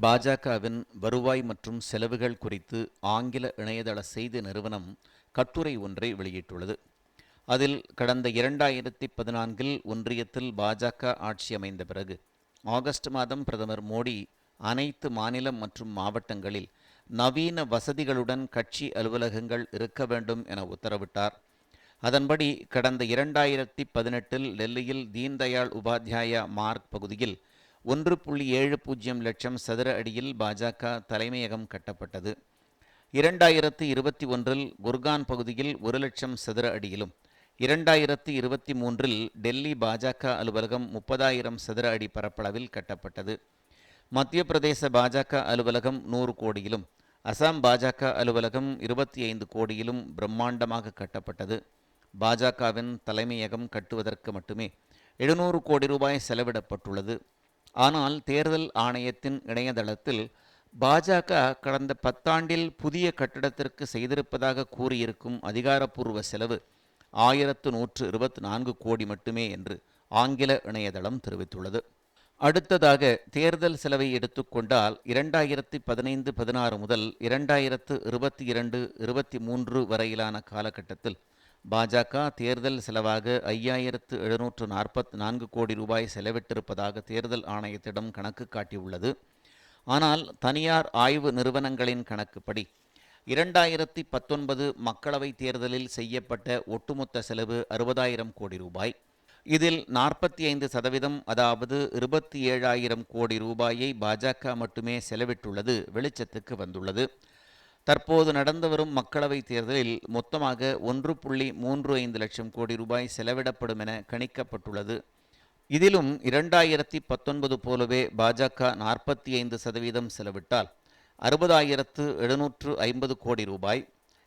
பாஜகவின் வருவாய் மற்றும் செலவுகள் குறித்து ஆங்கில இணையதள செய்தி நிறுவனம் கட்டுரை ஒன்றை வெளியிட்டுள்ளது. அதில் கடந்த 2014 ஒன்றியத்தில் பாஜக ஆட்சி அமைந்த பிறகு ஆகஸ்ட் மாதம் பிரதமர் மோடி அனைத்து மாநிலம் மற்றும் மாவட்டங்களில் நவீன வசதிகளுடன் கட்சி அலுவலகங்கள் இருக்க வேண்டும் என உத்தரவிட்டார். அதன்படி கடந்த 2018 டெல்லியில் தீன்தயாள் உபாத்யாயா மார்க் பகுதியில் 1.70 லட்சம் சதுர அடியில் பாஜக தலைமையகம் கட்டப்பட்டது. 2021 குர்கான் பகுதியில் 1 லட்சம் சதுர அடியிலும் 2023 டெல்லி பாஜக அலுவலகம் 30,000 சதுர அடி பரப்பளவில் கட்டப்பட்டது. மத்திய பிரதேச பாஜக அலுவலகம் 100 கோடியிலும் அசாம் பாஜக அலுவலகம் 25 கோடியிலும் பிரம்மாண்டமாக கட்டப்பட்டது. பாஜகவின் தலைமையகம் கட்டுவதற்கு மட்டுமே 700 கோடி ரூபாய் செலவிடப்பட்டுள்ளது. ஆனால் தேர்தல் ஆணையத்தின் இணையதளத்தில் பாஜக கடந்த 10 ஆண்டில் புதிய கட்டிடத்திற்கு செய்திருப்பதாக கூறியிருக்கும் அதிகாரப்பூர்வ செலவு 1124 கோடி மட்டுமே என்று ஆங்கில இணையதளம் தெரிவித்துள்ளது. அடுத்ததாக தேர்தல் செலவை எடுத்துக்கொண்டால் 2015-16 முதல் 2022-23 வரையிலான காலகட்டத்தில் பாஜக தேர்தல் செலவாக 5744 கோடி ரூபாய் செலவிட்டிருப்பதாக தேர்தல் ஆணையத்திடம் கணக்கு காட்டியுள்ளது. ஆனால் தனியார் ஆய்வு நிறுவனங்களின் கணக்குப்படி 2019 மக்களவைத் தேர்தலில் செய்யப்பட்ட ஒட்டுமொத்த செலவு 60,000 கோடி ரூபாய். இதில் 45% அதாவது 27,000 கோடி ரூபாயை பாஜக மட்டுமே செலவிட்டுள்ளது வெளிச்சத்துக்கு வந்துள்ளது. தற்போது நடந்து வரும் மக்களவைத் தேர்தலில் மொத்தமாக 1.35 லட்சம் கோடி ரூபாய் செலவிடப்படும் என கணிக்கப்பட்டுள்ளது. இதிலும் 2019 போலவே பாஜக 45% செலவிட்டால் 60,750 கோடி ரூபாய்.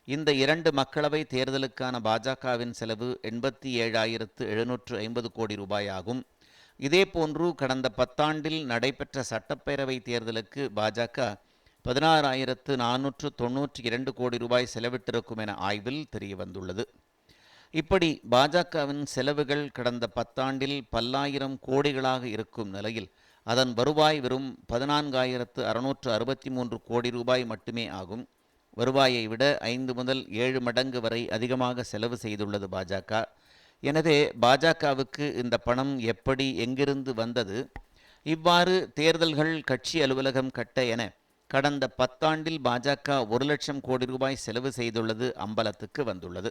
இந்த 2 மக்களவை தேர்தலுக்கான பாஜகவின் செலவு 87,750 கோடி ரூபாய் ஆகும். இதேபோன்று கடந்த 10 ஆண்டில் நடைபெற்ற சட்டப்பேரவை தேர்தலுக்கு பாஜக 16,492 கோடி ரூபாய் செலவிட்டிருக்கும் என ஆய்வில் தெரியவந்துள்ளது. இப்படி பாஜகவின் செலவுகள் கடந்த 10 ஆண்டில் பல்லாயிரம் கோடிகளாக இருக்கும் நிலையில் அதன் வருவாய் வெறும் 14,663 கோடி ரூபாய் மட்டுமே ஆகும். வருவாயை விட 5 முதல் 7 மடங்கு வரை அதிகமாக செலவு செய்துள்ளது பாஜக. எனவே பாஜகவுக்கு இந்த பணம் எப்படி எங்கிருந்து வந்தது? இவ்வாறு தேர்தல்கள் கட்சி அலுவலகம் கட்ட என கடந்த 10 ஆண்டில் பாஜக 1 லட்சம் கோடி ரூபாய் செலவு செய்துள்ளது அம்பலத்துக்கு வந்துள்ளது.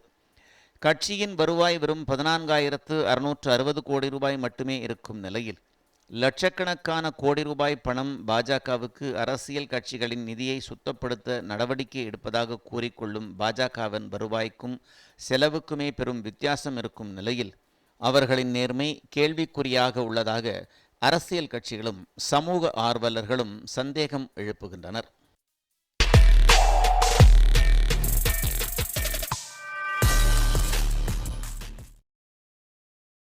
கட்சியின் வருவாய் வெறும் 14,660 கோடி ரூபாய் மட்டுமே இருக்கும் நிலையில் லட்சக்கணக்கான கோடி ரூபாய் பணம் பாஜகவுக்கு அரசியல் கட்சிகளின் நிதியை சுத்தப்படுத்த நடவடிக்கை எடுப்பதாக கூறிக்கொள்ளும் பாஜகவின் வருவாய்க்கும் செலவுக்குமே பெரும் வித்தியாசம் இருக்கும் நிலையில் அவர்களின் நேர்மை கேள்விக்குறியாக உள்ளதாக அரசியல் கட்சிகளும் சமூக ஆர்வலர்களும் சந்தேகம் எழுப்புகின்றனர்.